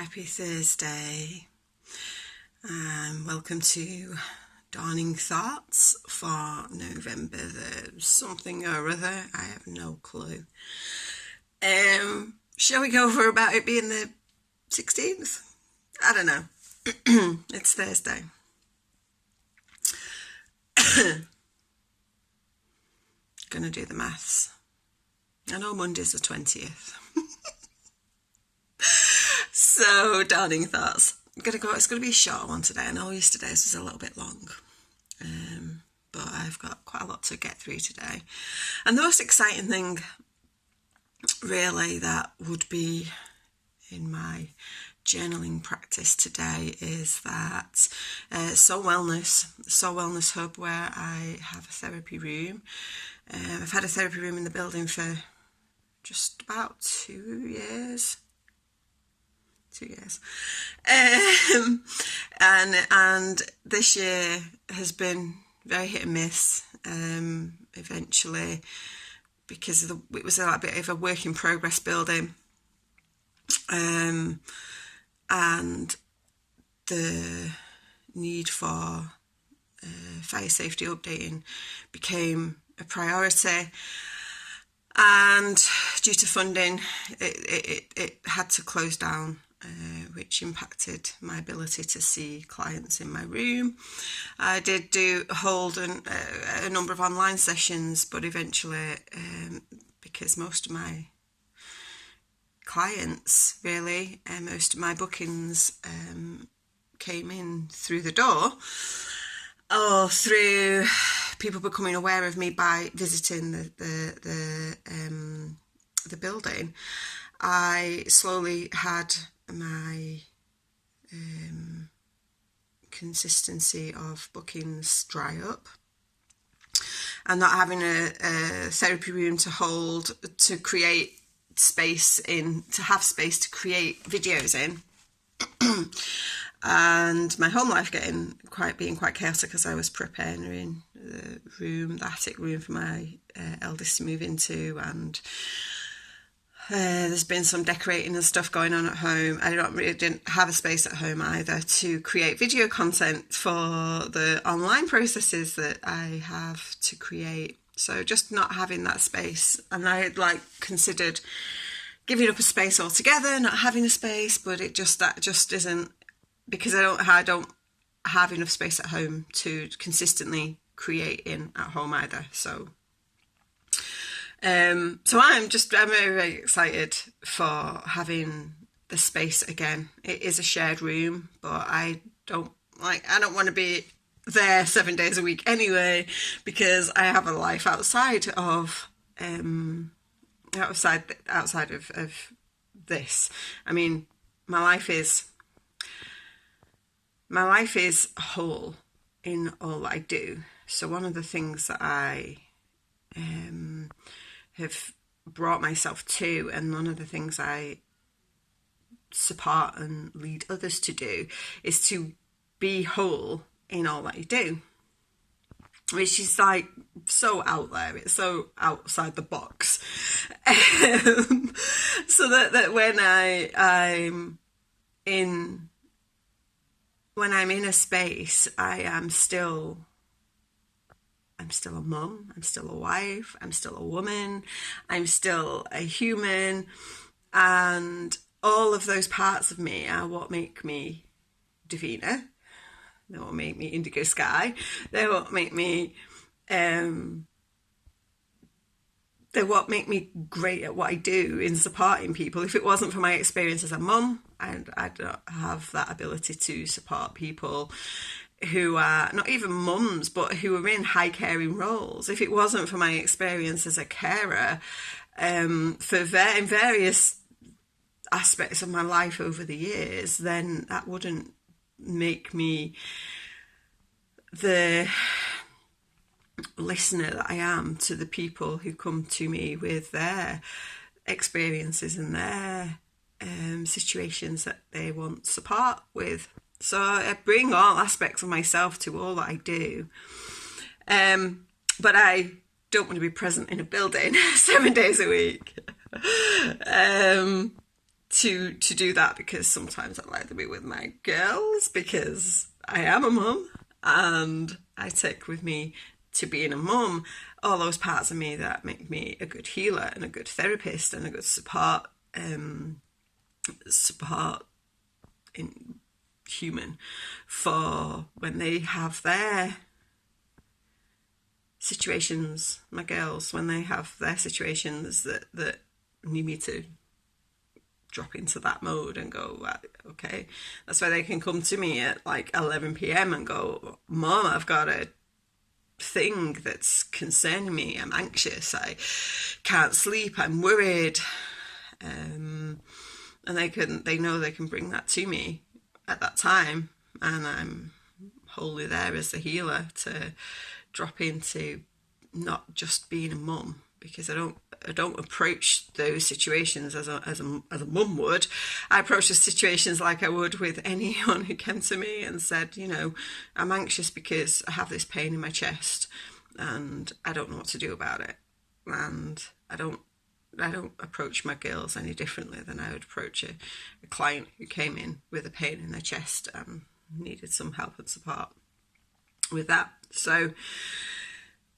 Happy Thursday, and welcome to Dawning Thoughts for November the something or other. I have no clue. Shall we go for about it being the 16th? I don't know. It's Thursday. Gonna do the maths. I know Monday's the 20th. So, Dawning Thoughts. It's going to be a short one today. I know yesterday's was a little bit long, but I've got quite a lot to get through today. And the most exciting thing, really, that would be in my journaling practice today is that Soul Wellness Hub, where I have a therapy room. I've had a therapy room in the building for just about 2 years. 2 years. And this year has been very hit and miss, eventually, because it was a bit of a work in progress building, and the need for fire safety updating became a priority. And due to funding, it had to close down, which impacted my ability to see clients in my room. I did hold a number of online sessions, but eventually, because most of my clients, really, most of my bookings came in through the door, or through people becoming aware of me by visiting the building, I slowly had my consistency of bookings dry up, and not having a therapy room to hold, to create space in, to have space to create videos in. And my home life being quite chaotic because I was preparing the attic room for my eldest to move into, and there's been some decorating and stuff going on at home. I didn't have a space at home either to create video content for the online processes that I have to create. So just not having that space, and I had considered giving up a space altogether, not having a space, but that just isn't, because I don't have enough space at home to consistently create in at home either. So I'm very, very excited for having the space again. It is a shared room, but I don't want to be there 7 days a week anyway, because I have a life outside of this. I mean, my life is whole in all that I do. So one of the things that I have brought myself to, and one of the things I support and lead others to do, is to be whole in all that you do, which is so out there, it's so outside the box, so that when I'm in a space, I'm still a mum, I'm still a wife, I'm still a woman, I'm still a human, and all of those parts of me are what make me Davina. They won't make me Indigo Sky. They won't make me they're what make me great at what I do in supporting people. If it wasn't for my experience as a mum, I don't have that ability to support people who are not even mums, but who are in high caring roles. If it wasn't for my experience as a carer, in various aspects of my life over the years, then that wouldn't make me the listener that I am to the people who come to me with their experiences and their situations that they want support with. So I bring all aspects of myself to all that I do, but I don't want to be present in a building 7 days a week. to do that, because sometimes I like to be with my girls because I am a mum, and I take with me to being a mum all those parts of me that make me a good healer and a good therapist and a good support in human for when they have their situations, my girls, when they have their situations that need me to drop into that mode and go, right, okay. That's why they can come to me at like 11 p.m. and go, Mom, I've got a thing that's concerning me. I'm anxious. I can't sleep. I'm worried. And they know they can bring that to me at that time, and I'm wholly there as a healer to drop into not just being a mum, because I don't approach those situations as a mum would. I approach the situations like I would with anyone who came to me and said, you know, I'm anxious because I have this pain in my chest and I don't know what to do about it. And I don't approach my girls any differently than I would approach a client who came in with a pain in their chest and needed some help and support with that. So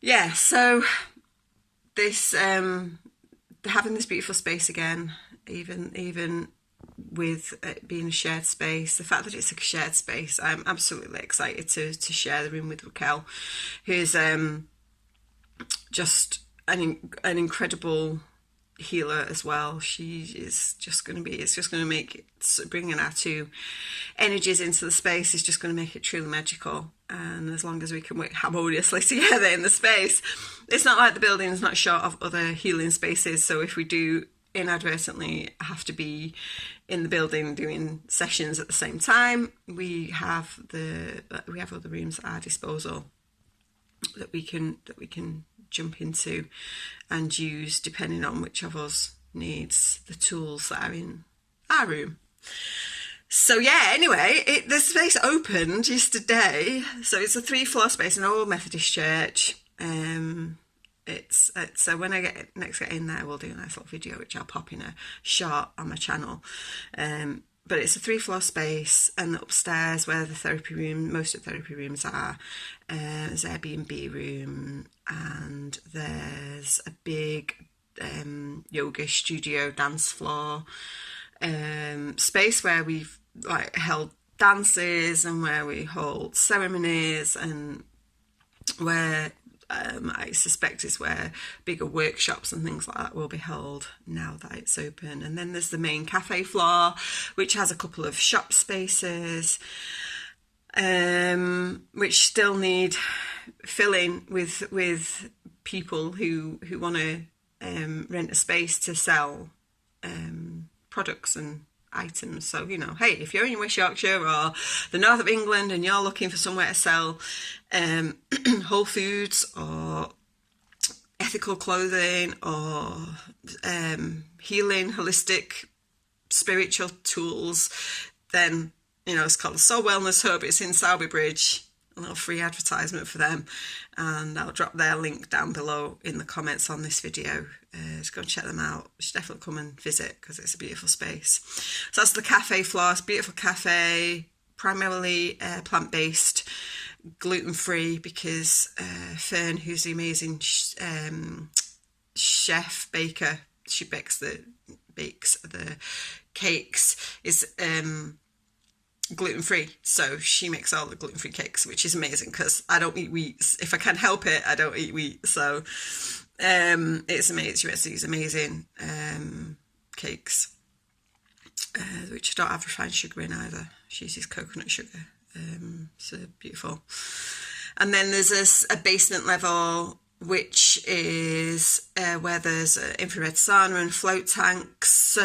yeah, so this having this beautiful space again, even with it being a shared space, the fact that it's a shared space, I'm absolutely excited to share the room with Raquel, who's just an incredible healer as well. She is just going to be, it's just going to make it, bringing our two energies into the space is just going to make it truly magical. And as long as we can work harmoniously together in the space, it's not like the building is not short of other healing spaces. So if we do inadvertently have to be in the building doing sessions at the same time, we have other rooms at our disposal that we can jump into and use depending on which of us needs the tools that are in our room. So yeah, anyway, the space opened yesterday. So it's a 3-floor space in an old Methodist church. It's so when I next get in there, we'll do a nice little video which I'll pop in a short on my channel. But it's a 3-floor space, and upstairs where the therapy room, most of the therapy rooms are, there's an Airbnb room, and there's a big yoga studio, dance floor space where we've like held dances and where we hold ceremonies, and where I suspect is where bigger workshops and things like that will be held now that it's open. And then there's the main cafe floor, which has a couple of shop spaces, which still need filling with people who want to rent a space to sell products and items. So, you know, hey, if you're in West Yorkshire or the north of England and you're looking for somewhere to sell whole foods or ethical clothing or healing, holistic, spiritual tools, then, you know, it's called the Soul Wellness Hub. It's in Sowerby Bridge. A little free advertisement for them, and I'll drop their link down below in the comments on this video. Just go and check them out. You should definitely come and visit because it's a beautiful space. So that's the cafe floor. It's a beautiful cafe, primarily plant-based, gluten-free, because Fern, who's the amazing chef baker, she bakes the cakes, is gluten-free, so she makes all the gluten-free cakes, which is amazing because I don't eat wheat. If I can help it, I don't eat wheat. So it's amazing. She makes these amazing cakes, which don't have refined sugar in either. She uses coconut sugar. So beautiful. And then there's a basement level, which is where there's infrared sauna and float tanks.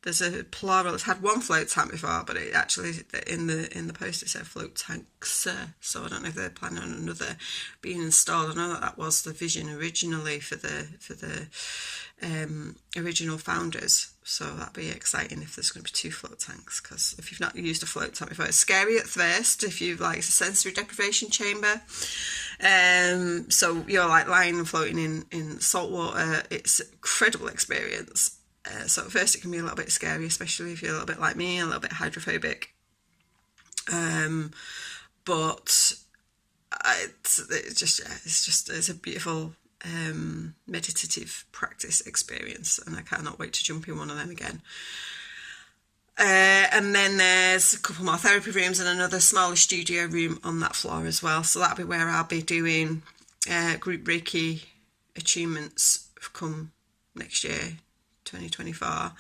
There's a plural. It's had one float tank before, but it actually in the post it said float tanks. So I don't know if they're planning on another being installed. I know that was the vision originally for the original founders. So that'd be exciting if there's going to be 2 float tanks. Because if you've not used a float tank before, it's scary at first. If you like, it's a sensory deprivation chamber. So you're like lying and floating in salt water. It's an incredible experience. So at first it can be a little bit scary, especially if you're a little bit like me, a little bit hydrophobic. But it's a beautiful meditative practice experience, and I cannot wait to jump in one of them again. And then there's a couple more therapy rooms and another smaller studio room on that floor as well. So that'll be where I'll be doing group Reiki attunements come next year, 2024.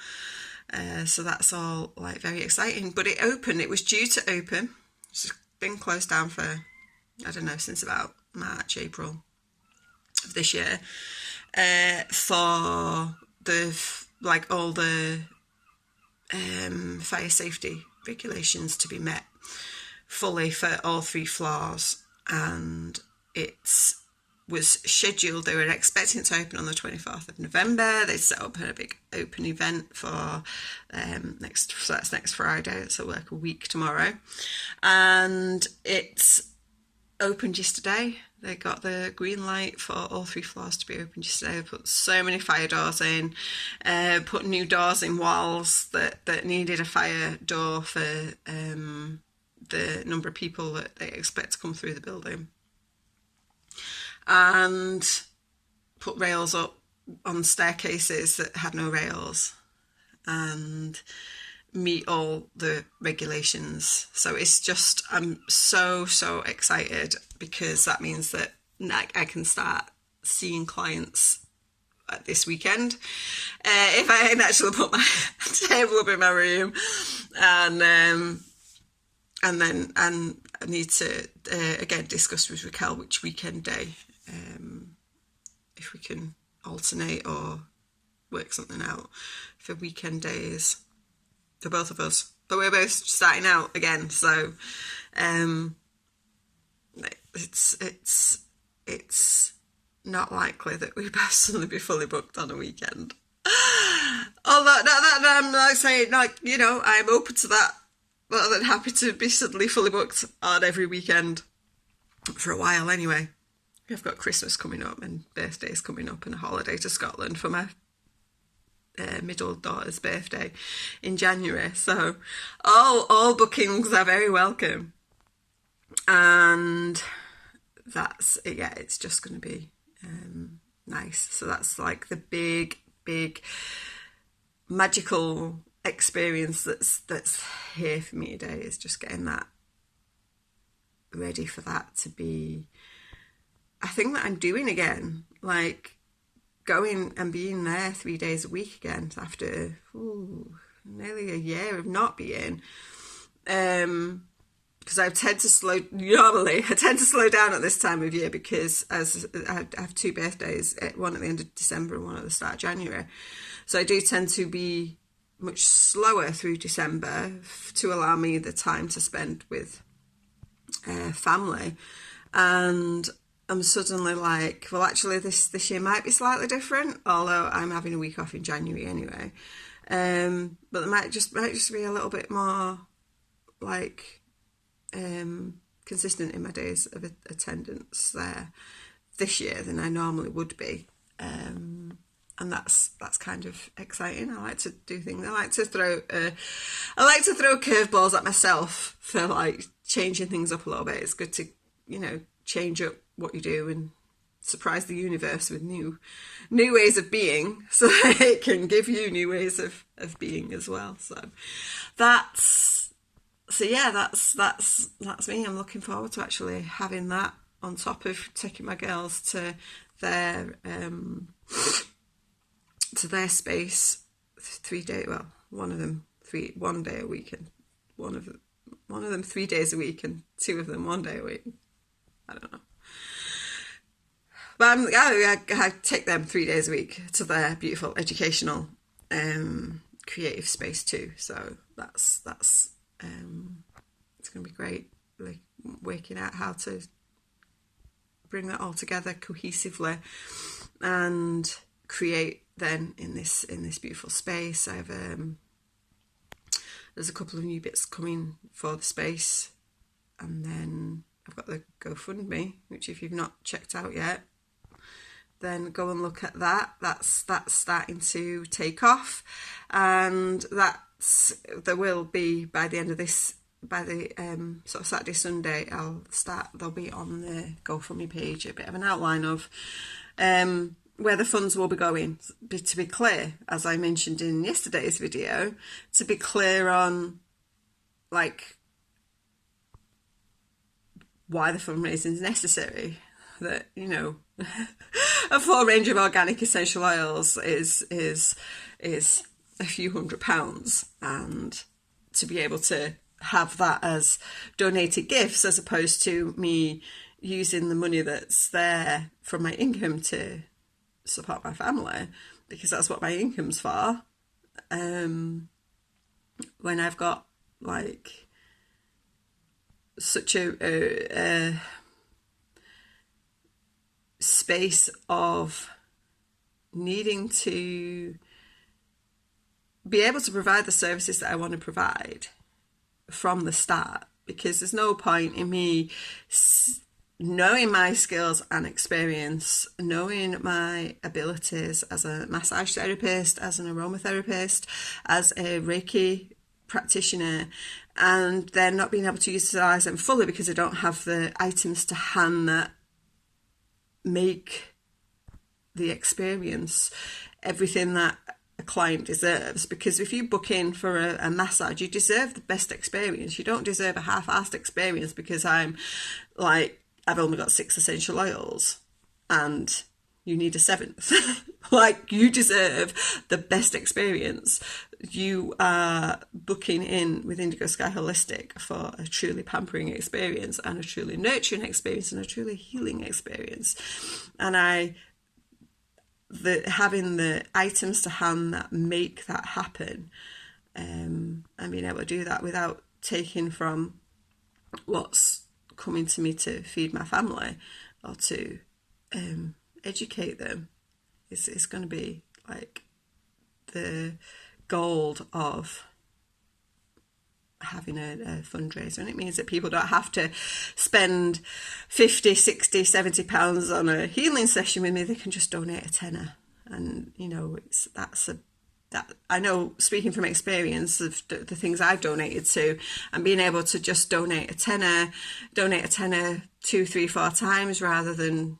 So that's all like very exciting. But it was due to open. It's been closed down for, I don't know, since about March, April of this year, for all the fire safety regulations to be met fully for all 3 floors, and it was scheduled. They were expecting it to open on the 24th of November. They set up a big open event for next Friday, so work a week tomorrow, and it's opened yesterday. They got the green light for all 3 floors to be opened yesterday. They put so many fire doors in, put new doors in walls that needed a fire door for the number of people that they expect to come through the building, and put rails up on staircases that had no rails, and meet all the regulations. So it's just, I'm so excited, because that means that I can start seeing clients this weekend, if I can actually put my table up in my room, and I need to again discuss with Raquel which weekend day, if we can alternate or work something out for weekend days for both of us. But we're both starting out again, so it's not likely that we both suddenly be fully booked on a weekend. Although that I'm like saying, like, you know, I'm open to that, rather than happy to be suddenly fully booked on every weekend for a while anyway. I've got Christmas coming up and birthdays coming up and a holiday to Scotland for my middle daughter's birthday in January. So all bookings are very welcome. And that's it. Yeah, it's just going to be nice. So that's like the big magical experience that's here for me today, is just getting that ready for that to be a thing that I'm doing again, like going and being there 3 days a week again after nearly a year of not being, because I tend to slow down at this time of year, because as I have 2 birthdays, one at the end of December and one at the start of January, so I do tend to be much slower through December to allow me the time to spend with family. And I'm suddenly like, well, actually this year might be slightly different, although I'm having a week off in January anyway. But it might just be a little bit more like consistent in my days of attendance there this year than I normally would be. And that's kind of exciting. I like to do things. I like to throw curveballs at myself for like changing things up a little bit. It's good to, you know, change up what you do and surprise the universe with new ways of being, so that it can give you new ways of being as well. So that's me. I'm looking forward to actually having that on top of taking my girls to their space 3 days. Well, one of them 1 day a week, and one of them 3 days a week, and 2 of them 1 day a week. I don't know. But I take them 3 days a week to their beautiful educational creative space too. So that's it's going to be great, like working out how to bring that all together cohesively and create then in this beautiful space. I've there's a couple of new bits coming for the space, and then I've got the GoFundMe, which if you've not checked out yet, then go and look at that. That's starting to take off, and there will be, by the end of this, by the sort of Saturday, Sunday, there'll be on the GoFundMe page a bit of an outline of where the funds will be going. To be clear, as I mentioned in yesterday's video, to be clear on like why the fundraising is necessary. That, you know, a full range of organic essential oils is a few £100s, and to be able to have that as donated gifts as opposed to me using the money that's there from my income to support my family, because that's what my income's for, when I've got like such a space of needing to be able to provide the services that I want to provide from the start, because there's no point in me knowing my skills and experience, knowing my abilities as a massage therapist, as an aromatherapist, as a Reiki practitioner, and then not being able to utilise them fully because I don't have the items to hand that make the experience everything that a client deserves. Because if you book in for a massage, you deserve the best experience. You don't deserve a half-assed experience because I'm like, I've only got 6 essential oils and you need a 7th. Like, you deserve the best experience. You are booking in with Indigo Sky Holistic for a truly pampering experience and a truly nurturing experience and a truly healing experience. And having the items to hand that make that happen, and being able to do that without taking from what's coming to me to feed my family or to educate them, is going to be like the gold of having a fundraiser. And it means that people don't have to spend 50, 60, 70 pounds on a healing session with me. They can just donate a tenner. And, you know, that I know, speaking from experience of the things I've donated to, and being able to just donate a tenner 2, 3, 4 times, rather than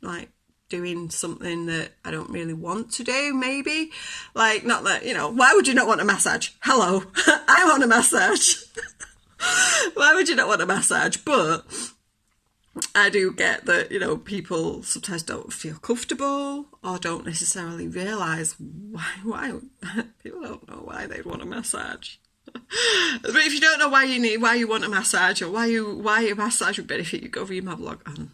like doing something that I don't really want to do, maybe. Like, not that, you know, why would you not want a massage? Hello, I want a massage. Why would you not want a massage? But I do get that, you know, people sometimes don't feel comfortable or don't necessarily realise why people don't know why they'd want a massage. But if you don't know why you want a massage, or why a massage would benefit you, go read my blog on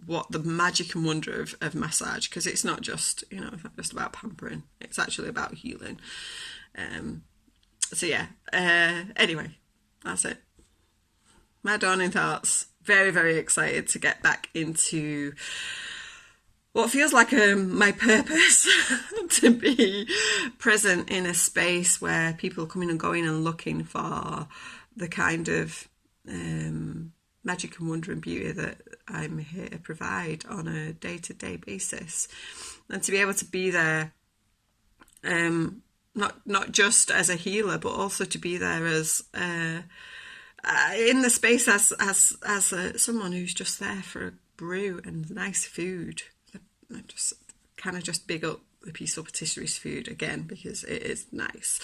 what the magic and wonder of massage, because it's not just, you know, it's not just about pampering, it's actually about healing. So yeah, anyway, that's it. My dawning thoughts. Very, very excited to get back into what feels like my purpose, to be present in a space where people are coming and going and looking for the kind of magic and wonder and beauty that I'm here to provide on a day-to-day basis. And to be able to be there, not just as a healer, but also to be there as in the space as someone who's just there for a brew and nice food. I just big up the Peaceful Patisseries food again, because it is nice.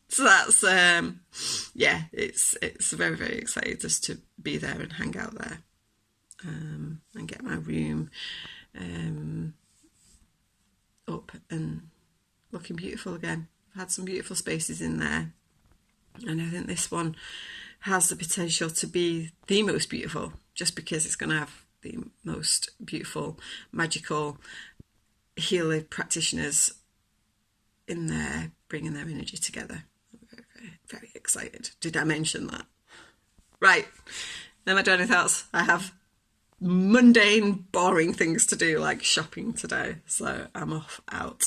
So that's it's very, very excited just to be there and hang out there, and get my room up and looking beautiful again. I've had some beautiful spaces in there, and I think this one has the potential to be the most beautiful, just because it's going to have the most beautiful, magical healer practitioners in there, bringing their energy together. I'm very, very, very excited. Did I mention that? Right. Then my dawning thoughts. I have mundane, boring things to do, like shopping today. So I'm off out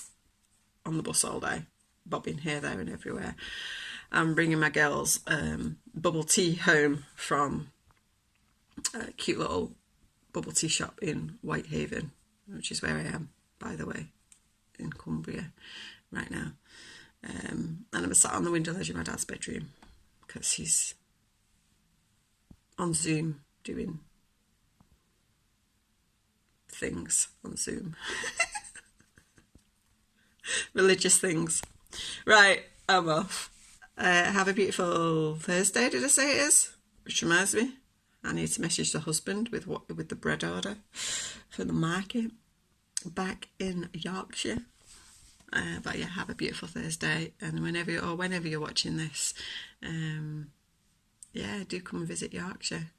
on the bus all day, bobbing here, there and everywhere. I'm bringing my girls bubble tea home from a cute little bubble tea shop in Whitehaven, which is where I am, by the way, in Cumbria right now. And I'm sat on the window ledge in my dad's bedroom because he's on Zoom doing things on Zoom. Religious things. Right, I'm off. Have a beautiful Thursday, did I say it is? Which reminds me, I need to message the husband with the bread order for the market back in Yorkshire. But yeah, have a beautiful Thursday, and whenever you're watching this, yeah, do come and visit Yorkshire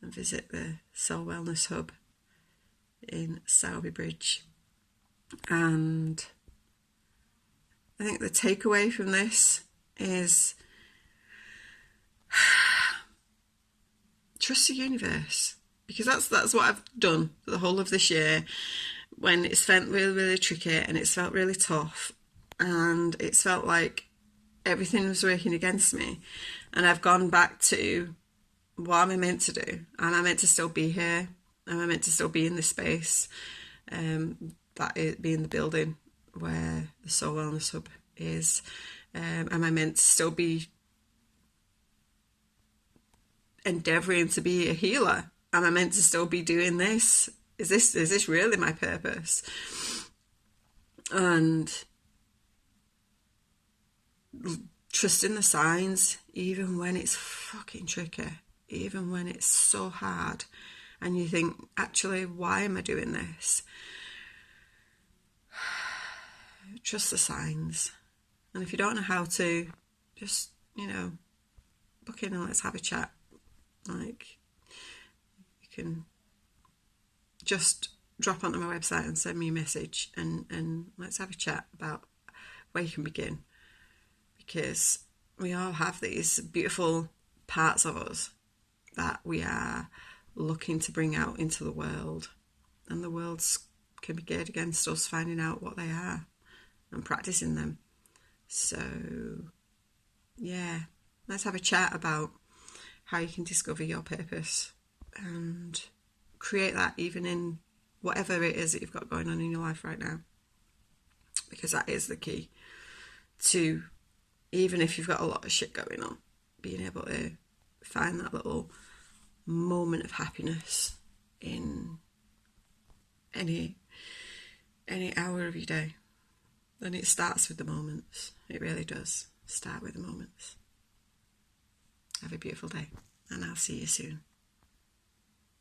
and visit the Soul Wellness Hub in Sowerby Bridge. And I think the takeaway from this is trust the universe, because that's what I've done for the whole of this year when it's felt really, really tricky and it's felt really tough and it's felt like everything was working against me, and I've gone back to what am I meant to do? Am I meant to still be here? Am I meant to still be in this space? That is, be in the building where the Soul Wellness Hub is. Am I meant to still be endeavouring to be a healer? Am I meant to still be doing this? Is this really my purpose? And trusting the signs, even when it's fucking tricky, even when it's so hard, and you think, actually, why am I doing this? Trust the signs. And if you don't know how to, just, book in and let's have a chat. Like, you can just drop onto my website and send me a message, and let's have a chat about where you can begin. Because we all have these beautiful parts of us that we are looking to bring out into the world, and the world's can be geared against us finding out what they are and practicing them. So yeah, let's have a chat about how you can discover your purpose and create that even in whatever it is that you've got going on in your life right now, because that is the key to, even if you've got a lot of shit going on, being able to find that little moment of happiness in any hour of your day. And it starts with the moments. It really does start with the moments. Have a beautiful day, and I'll see you soon.